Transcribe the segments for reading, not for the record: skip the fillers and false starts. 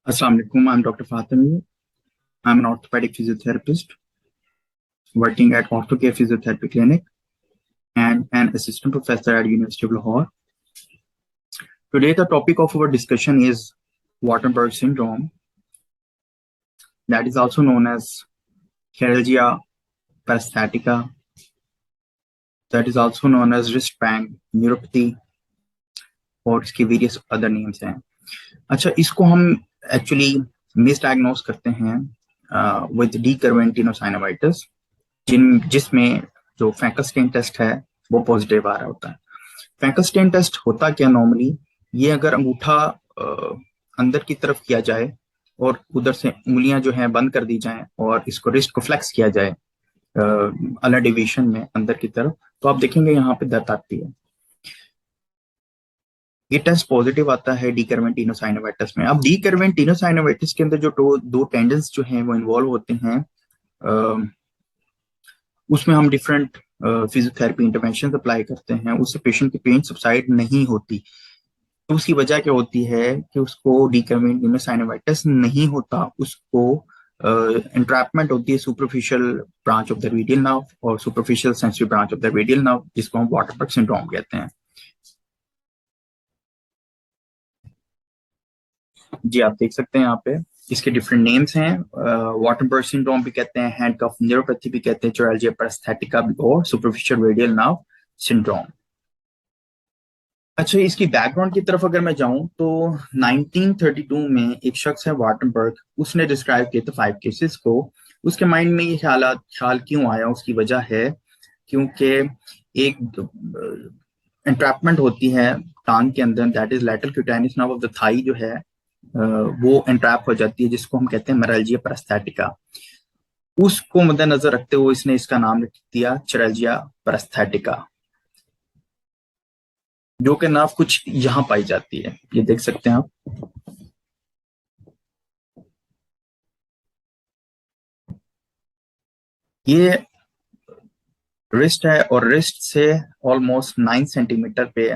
Assalamu alaikum. I'm Dr. Fatemi. I'm an orthopedic physiotherapist working at Orthocare Physiotherapy Clinic and an assistant professor at University of Lahore. Today, the topic of our discussion is Waardenburg syndrome, that is also known as Chiralgia paresthetica, that is also known as wrist band neuropathy, और इसके various other names हैं। अच्छा, इसको हम actually मिसडायग्नोज करते हैं with डिकर्वेंट tenosynovitis, जिसमें जो फैंकस्टेन टेस्ट है वो पॉजिटिव आ रहा होता है। फैंकस्टेन टेस्ट होता क्या नॉर्मली, ये अगर अंगूठा अंदर की तरफ किया जाए और उधर से उंगलियां जो हैं बंद कर दी जाएं और इसको रिस्ट को फ्लेक्स किया जाए अलर डिवीजन में अंदर की तरफ, तो आप देखेंगे यहाँ पे दर्द आती है। ये टेस्ट पॉजिटिव आता है डिकर्वेंट टेनोसाइनोवाइटिस में। अब डिकर्वेंट टेनोसाइनोवाइटिस के अंदर जो दो टेंडेंस जो हैं वो इन्वॉल्व होते हैं, उसमें हम डिफरेंट फिजियोथेरेपी इंटरवेंशन अप्लाई करते हैं, उससे पेशेंट की पेन सबसाइड नहीं होती। तो उसकी वजह क्या होती है कि उसको डिकर्वेंट टेनोसाइनोवाइटिस नहीं होता, उसको एंट्रैपमेंट होती है superficial branch of the radial nerve और superficial sensory branch of the radial nerve, जिसको हम वाटरबर्ग सिंड्रोम कहते हैं। जी, आप देख सकते हैं यहाँ पे इसके डिफरेंट नेम्स हैं। वाटरबर्ग सिंड्रोम भी कहते हैं, हैंडकफ न्यूरोपैथी भी कहते हैं, चिरैल्जिया पैरास्थेटिका और सुपरफिशियल रेडियल नर्व सिंड्रोम। अच्छा, इसकी बैकग्राउंड की तरफ अगर मैं जाऊं तो 1932 में एक शख्स है वाटरबर्ग, उसने डिस्क्राइब किए थे 5 केसेस को। उसके माइंड में ये ख्याल क्यों आया, उसकी वजह है क्योंकि एक एंट्रैपमेंट होती है टांग के अंदर, that is lateral cutaneous nerve of the thigh जो है वो एंट्रैप हो जाती है, जिसको हम कहते हैं मेराल्जिया पैरास्थेटिका। उसको मद्देनजर रखते हुए इसने इसका नाम रख दिया चिरैल्जिया पैरास्थेटिका, जो कि नर्व कुछ यहां पाई जाती है, ये देख सकते हैं आप। ये रिस्ट है और रिस्ट से ऑलमोस्ट 9 सेंटीमीटर पे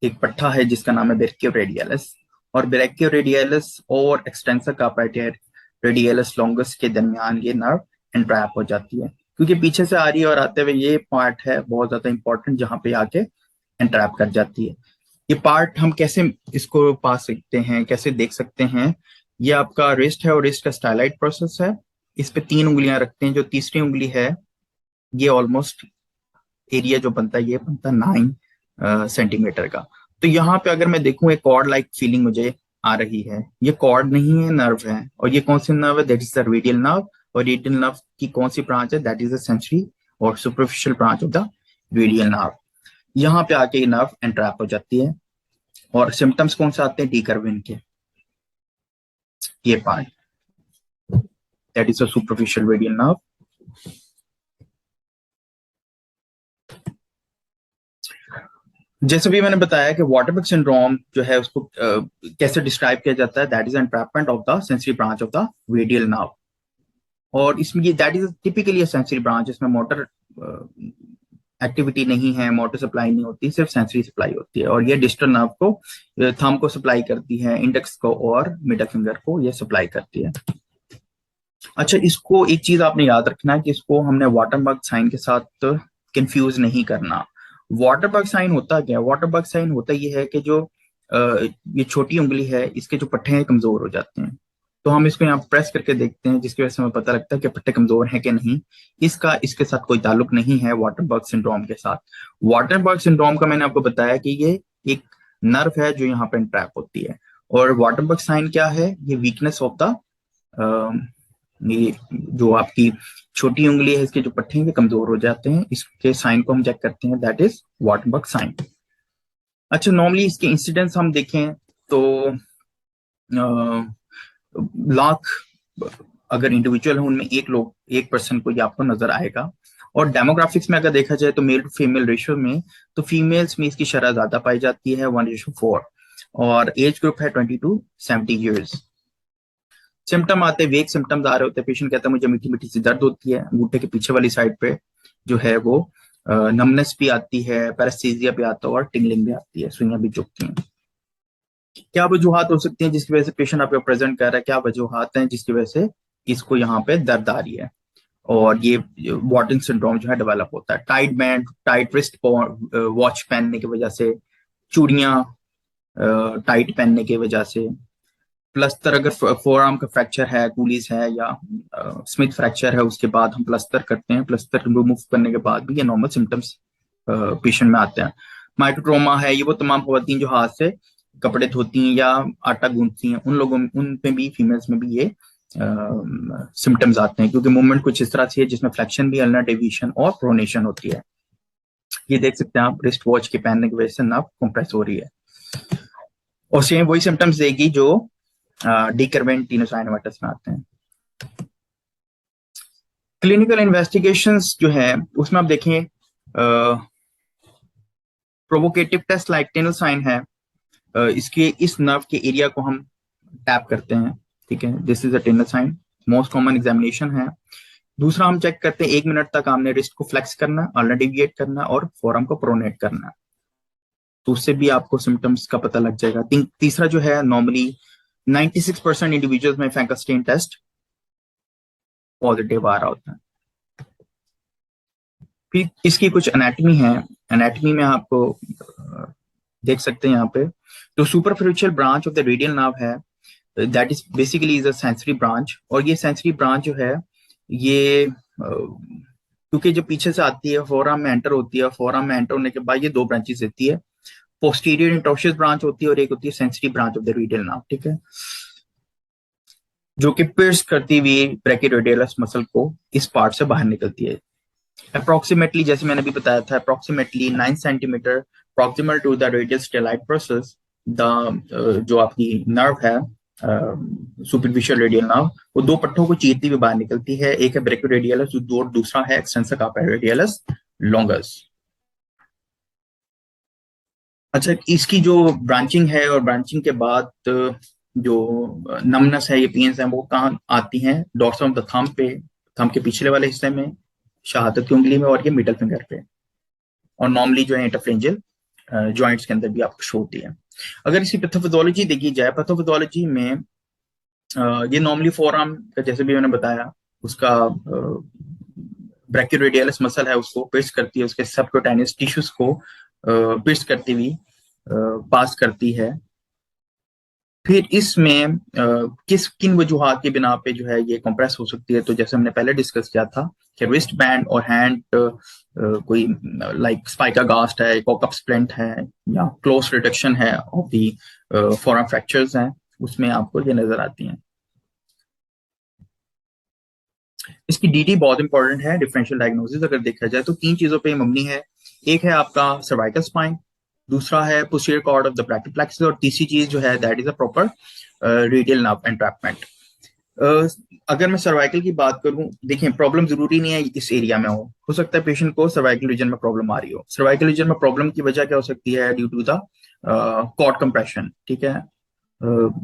एक पट्टा है जिसका नाम है ब्रैकियोरेडियलिस, और ब्रैकियोरेडियलिस और एक्सटेंसर कार्पेट रेडियलिस लॉन्गस के दरमियान ये नर्व एंट्रैप हो जाती है, क्योंकि पीछे से आ रही है और आते हुए ये पार्ट है बहुत ज्यादा इंपॉर्टेंट, जहां पे आके एंट्रैप कर जाती है। ये पार्ट हम कैसे इसको पा सकते हैं, कैसे देख सकते हैं? ये आपका रिस्ट है और रिस्ट का स्टाइलाइट प्रोसेस है। इस पे 3 उंगलियां रखते हैं, जो तीसरी उंगली है ये ऑलमोस्ट एरिया जो बनता है ये बनता है 9 सेंटीमीटर का। तो यहाँ पे अगर मैं देखूं एक कॉर्ड लाइक फीलिंग मुझे आ रही है, ये कॉर्ड नहीं है, नर्व है। और ये कौन सी नर्व है? That is the radial nerve. और रेडियल नर्व की कौन सी ब्रांच है? दैट इज द सेंसरी और superficial branch of the radial nerve. यहाँ पे आके ये नर्व एंट्रैप हो जाती है। और सिम्टम्स कौन से आते हैं? डिकर्विन के, ये part, that is the superficial radial nerve. जैसे भी मैंने बताया कि वाटरबर्ग सिंड्रोम जो है उसको कैसे डिस्क्राइब किया जाता है, that is entrapment of the sensory branch of the radial nerve. और इसमें ये that is typically sensory branch, इसमें मोटर एक्टिविटी नहीं है, मोटर सप्लाई नहीं होती, सिर्फ सेंसरी सप्लाई होती है। और ये डिस्टल नर्व को, थंब को सप्लाई करती है, इंडेक्स को और मिडल फिंगर को ये सप्लाई करती है। अच्छा, इसको एक चीज आपने याद रखना है कि इसको हमने वाटरबर्ग साइन के साथ कंफ्यूज नहीं करना। वाटरबर्ग साइन होता क्या है? वाटरबर्ग साइन होता ये है कि जो ये छोटी उंगली है, इसके जो पट्टे हैं कमजोर हो जाते हैं। तो हम इसको यहाँ प्रेस करके देखते हैं, जिसकी वजह से हमें पता लगता है कि पट्टे कमजोर हैं कि नहीं। इसका इसके साथ कोई ताल्लुक नहीं है वाटरबर्ग सिंड्रोम के साथ। वाटरबर्ग सिंड्रोम का मैंने आपको बताया कि ये एक नर्व है जो यहाँ पे ट्रैप होती है। और वाटरबर्ग साइन क्या है? ये वीकनेस ऑफ द, ये जो आपकी छोटी उंगली है, इसके जो पट्टे हैं कमजोर हो जाते हैं, इसके साइन को हम चेक करते हैं, दैट इज वाटरबर्ग साइन। अच्छा, नॉर्मली इसके इंसिडेंस हम देखें तो लाख अगर इंडिविजुअल हो उनमें एक पर्सन को ये आपको नजर आएगा। और डेमोग्राफिक्स में अगर देखा जाए तो मेल टू फीमेल रेशियो में, तो फीमेल्स में इसकी शरह ज्यादा पाई जाती है 1:4, और एज ग्रुप है 20 to 70 ईयर्स। सिम्टम आते हैं, वेग सिम्टम्स आ रहे होते हैं, पेशेंट कहता है मुझे मीठी मीठी सी दर्द होती है, अंगूठे के पीछे वाली साइड पे जो है वो नमनेस भी आती है, पैरास्थीसिया भी आता है और टिंगलिंग भी आती है, सुइयां भी चुभती हैं। क्या वजूहात हो सकती हैं जिसकी वजह से पेशेंट आपको प्रेजेंट कर रहा है, क्या वजूहात हैं जिसकी वजह से इसको यहाँ पे दर्द आ रही है, और ये वॉटन सिंड्रोम जो है डेवलप होता है। Tight band, tight wrist watch पहनने की वजह से, चूड़ियां टाइट पहनने की वजह से, प्लस्तर अगर फोर आर्म का फ्रैक्चर है, कूलीज है, या स्मिथ फ्रैक्चर है, उसके बाद हम प्लस्तर करते हैं, प्लस्तर रिमूव करने के बाद भी ये नॉर्मल सिम्टम्स पेशेंट में आते हैं। माइक्रोट्रोमा है, ये वो तमाम खवातीन जो हाथ से कपड़े धोती हैं या आटा गूंथती हैं, उन लोगों में, उन पे भी, फीमेल्स में भी ये सिम्टम्स आते हैं, क्योंकि मूवमेंट कुछ इस तरह से है जिसमें फ्लेक्शन भी, अल्नर डेविएशन और प्रोनेशन होती है। ये देख सकते हैं आप, रिस्ट वॉच के पहनने की वजह से नर्व कंप्रेस हो रही है, और सेम वही सिम्टम्स देगी जो डिकर्वेंट टीनोसाइनोवाइटिस में आते हैं। क्लिनिकल इन्वेस्टिगेशंस जो है उसमें आप देखें, प्रोवोकेटिव टेस्ट लाइक टेनल साइन है, इसके इस नर्व के एरिया को हम टैप करते हैं, ठीक है, this is a Tinel sign, most common examination है। दूसरा हम चेक करते हैं 1 मिनट तक आपने रिस्ट को फ्लेक्स करना है, अल्नर डेविएट करना है और फोरआर्म को प्रोनेट करना है, तो उससे भी आपको सिम्टम्स का पता लग जाएगा। तीसरा जो है, नॉर्मली 96% इंडिविजुअल्स में फैंकस्टीन टेस्ट पॉजिटिव आ रहा होता है। फिर इसकी कुछ एनाटमी है, एनाटमी में आपको देख सकते हैं यहाँ पे, जो superficial branch of the radial nerve है, that is basically is a sensory branch, और ये सेंसरी ब्रांच जो है ये क्योंकि जो पीछे से आती है, फोरआर्म में एंटर होती है, फोरआर्म में एंटर होने के बाद ये दो ब्रांचेस देती है, पोस्टीरियर इंटोशियस ब्रांच होती है और एक होती है sensory branch of the radial nerve, ठीक है, जो कि पियर्स करती हुई ब्रैकियोरेडियलस मसल को इस पार्ट से बाहर निकलती है। अप्रोक्सीमेटली, जैसे मैंने अभी बताया था, approximately 9 centimetre proximal to the radial styloid process, the जो आपकी नर्व है, सुपरफिशियल रेडियल नर्व, वो दो पट्टों को चीरती हुई बाहर निकलती है, एक है ब्रैकियोरेडियलस, दूसरा है एक्सटेंसर कार्पा रेडियलस लॉन्गस। अच्छा, इसकी जो ब्रांचिंग है और ब्रांचिंग के बाद जो नमनस है, ये पेन्स है, वो कहाँ आती हैं? डॉर्सम ऑफ द थंब पे, थंब के पिछले वाले हिस्से में, शहादत की उंगली में, और ये मिडल फिंगर पे, और नॉर्मली जो है इंटरफ्रेंजियल जॉइंट्स के अंदर भी आपको शो होती है। अगर इसकी पैथोपैथोलॉजी देखी जाए, पैथोपैथोलॉजी में ये नॉर्मली फोर आर्म का, जैसे भी मैंने बताया, उसका ब्रैकियोरेडियलस मसल है, उसको पिर्स करती है, उसके सबक्यूटेनियस टिश्यूज को पिर्स करती हुई पास करती है। फिर इसमें किन वजूहात की बिना पे जो है ये कंप्रेस हो सकती है, तो जैसे हमने पहले डिस्कस किया था कि रिस्ट बैंड और हैंड कोई लाइक स्पाइकागास्ट है, कॉकअप स्प्लिंट है, या क्लोज रिडक्शन है ऑफ दी फोरआर्म फ्रैक्चर्स हैं, उसमें आपको ये नजर आती हैं। इसकी डीडी बहुत इंपॉर्टेंट है डिफरेंशियल डायग्नोसिस अगर देखा जाए तो, तीन चीजों पे मबनी है। एक है आपका सर्वाइकल स्पाइन, दूसरा है पोस्टीरियर कॉर्ड ऑफ द ब्रैकियोप्लेक्सस, और तीसरी चीज जो है that is a proper radial nerve entrapment. अगर मैं सर्वाइकल की बात करूं, देखिए प्रॉब्लम जरूरी नहीं है इस एरिया में हो सकता है पेशेंट को सर्वाइकल रीजन में प्रॉब्लम आ रही हो। सर्वाइकल रीजन में प्रॉब्लम की वजह क्या हो सकती है? Due to the cord compression, ठीक है,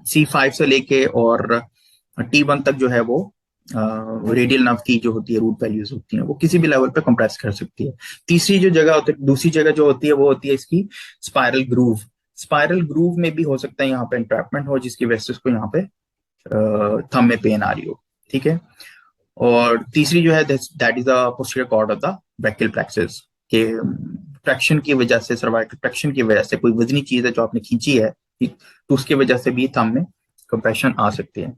C5 से लेके और T1 तक जो है वो रेडियल नर्व की जो होती है रूट वैल्यूज होती हैं, वो किसी भी लेवल पे कंप्रेस कर सकती है। तीसरी जो जगह होती है, दूसरी जगह जो होती है वो होती है इसकी स्पाइरल ग्रूव। स्पाइरल ग्रूव में भी हो सकता है यहाँ पे एंट्रैपमेंट हो, जिसकी वजह से उसको यहाँ पे थंब में पेन आ रही हो, ठीक है। और तीसरी जो है that is the posterior cord of the brachial plexus के ट्रैक्शन की वजह से, सर्वाइकल ट्रैक्शन की वजह से, कोई वजनी चीज है जो आपने खींची है तो उसकी वजह से भी थंब में कंप्रेशन आ सकती है।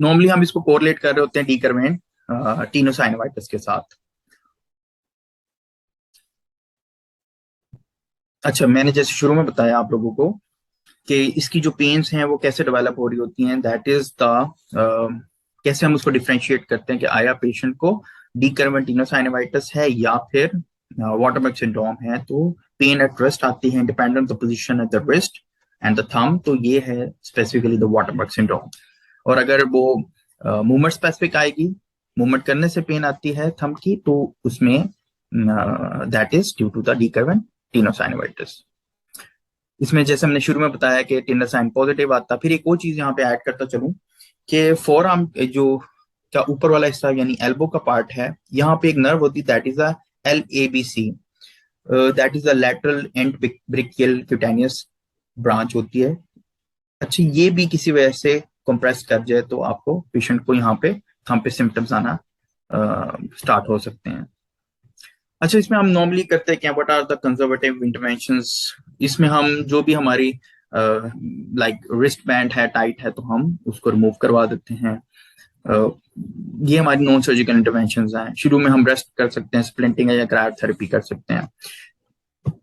नॉर्मली हम इसको कोरिलेट कर रहे होते हैं डीकर्वेंट टीनोसाइनोवाइटिस के साथ। अच्छा, मैंने जैसे शुरू में बताया आप लोगों को कि इसकी जो पेन्स हैं वो कैसे डेवलप हो रही होती हैं, दैट इज द कैसे हम उसको डिफ्रेंशिएट करते हैं कि आया पेशेंट को डीकर्वेंट टीनोसाइनोवाइटिस है या फिर वाटरबर्ग सिंड्रोम है। तो पेन एट रेस्ट आती है, dependent the position at the wrist and the thumb, तो ये है स्पेसिफिकली द वाटरबर्ग सिंड्रोम। और अगर वो मूवमेंट स्पेसिफिक आएगी, मूवमेंट करने से पेन आती है थंब की, तो उसमें that is due to the de Quervain tenosynovitis. इसमें जैसे हमने शुरू में बताया कि टिंडर साइन पॉजिटिव आता। फिर एक और चीज यहाँ पे ऐड करता चलूं कि फोर आर्म जो का ऊपर वाला हिस्सा यानी एल्बो का पार्ट है, यहाँ पे एक नर्व होती है that is a LABC। That is the lateral and brachial cutaneous branch होती है। अच्छा, ये भी किसी वजह से कंप्रेस कर जाए तो आपको पेशेंट को यहाँ पे थंब पे सिम्टम्स आना स्टार्ट हो सकते हैं। अच्छा, इसमें हम नॉर्मली करते हैं क्या, what are the conservative interventions. इसमें हम जो भी हमारी लाइक रिस्ट बैंड है टाइट है तो हम उसको रिमूव करवा देते हैं। ये हमारी नॉन सर्जिकल इंटरवेंशंस हैं। शुरू में हम रेस्ट कर सकते हैं, स्प्लिंटिंग या क्रायोथेरेपी कर सकते हैं।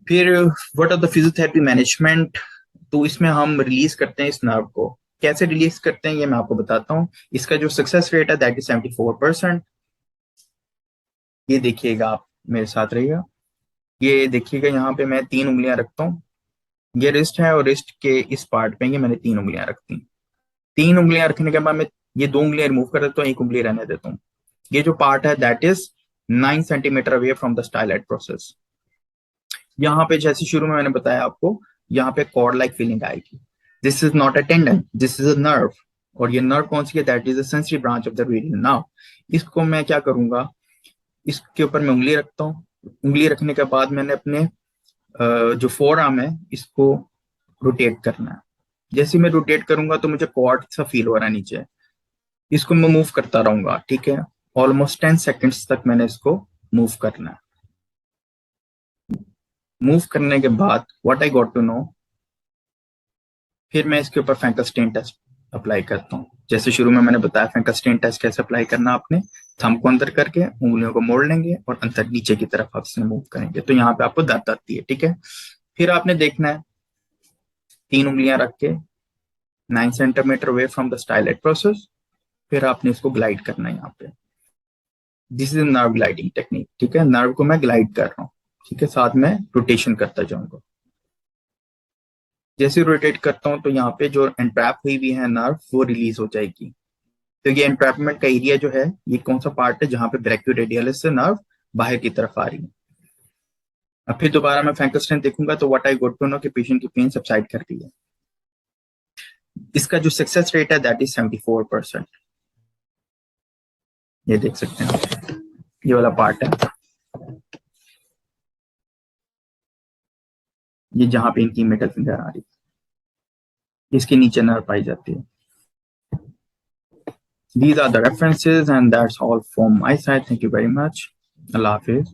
फिर what are the physiotherapy management. तो इसमें हम रिलीज करते हैं इस नर्व को। कैसे रिलीज करते हैं ये मैं आपको बताता हूँ। इसका जो सक्सेस रेट है दैट इज 74%। ये देखिएगा, आप मेरे साथ रहिएगा। ये देखिएगा, यहाँ पे मैं 3 उंगलियां रखता हूँ। ये रिस्ट है और रिस्ट के इस पार्ट पे ये मैंने 3 उंगलियां रखती। 3 उंगलियां रखने के बाद मैं ये 2 उंगलियां रिमूव कर देता हूँ, 1 उंगली रहने देता हूँ। ये जो पार्ट है that is 9 centimetre away from the stylite process. यहाँ पे जैसे शुरू में मैंने बताया आपको, यहाँ पे कॉर्ड लाइक फीलिंग आएगी। This is not a tendon, this is a nerve. और ये नर्व कौन सी है, that is the sensory branch of the radial nerve. इसको मैं क्या करूंगा, इसके ऊपर मैं उंगली रखता हूँ। उंगली रखने के बाद मैंने अपने जो फोर आर्म है इसको रोटेट करना है। जैसे मैं रोटेट करूंगा तो मुझे कॉर्ड सा फील हो रहा है नीचे। इसको मैं मूव करता रहूंगा, ठीक है। ऑलमोस्ट 10 सेकेंड्स तक मैंने इसको मूव करना है। मूव करने के बाद what I got to know, फिर मैं इसके ऊपर फ्रैंकलस्टीन टेस्ट अप्लाई करता हूँ। जैसे शुरू में मैंने बताया फ्रैंकलस्टीन टेस्ट कैसे अप्लाई करना, आपने थंब को अंदर करके उंगलियों को मोड़ लेंगे और अंदर नीचे की तरफ आप इसे मूव करेंगे तो यहाँ पे आपको दर्द आती है, ठीक है। फिर आपने देखना है 3 उंगलियां रख के 9 centimetre away from the stylet process. फिर आपने इसको ग्लाइड करना है यहाँ पे। This is nerve gliding technique, ठीक है। नर्व को मैं ग्लाइड कर रहा हूँ, ठीक है, साथ में रोटेशन करता जाऊंगा। जैसे रोटेट करता हूँ तो यहाँ पे जो एंट्रैप हुई भी है नर्व वो रिलीज हो जाएगी। तो ये एंट्रैपमेंट का एरिया जो है ये कौन सा पार्ट है जहां पे ब्रैकियोरेडियलिस से नर्व बाहर की तरफ आ रही है। अब फिर दोबारा मैं फ्रैंकलस्टीन देखूंगा तो what I got to know कि पेशेंट की पेन सबसाइड कर रही है। इसका जो सक्सेस रेट है दैट इज 74%। ये देख सकते हैं, ये वाला पार्ट है, ये जहां पे इनकी मिडल फिंगर आ रही है, इसके नीचे नर्व पाई जाती है। These are the references and that's all from my side. Thank you very much. Allah Hafiz.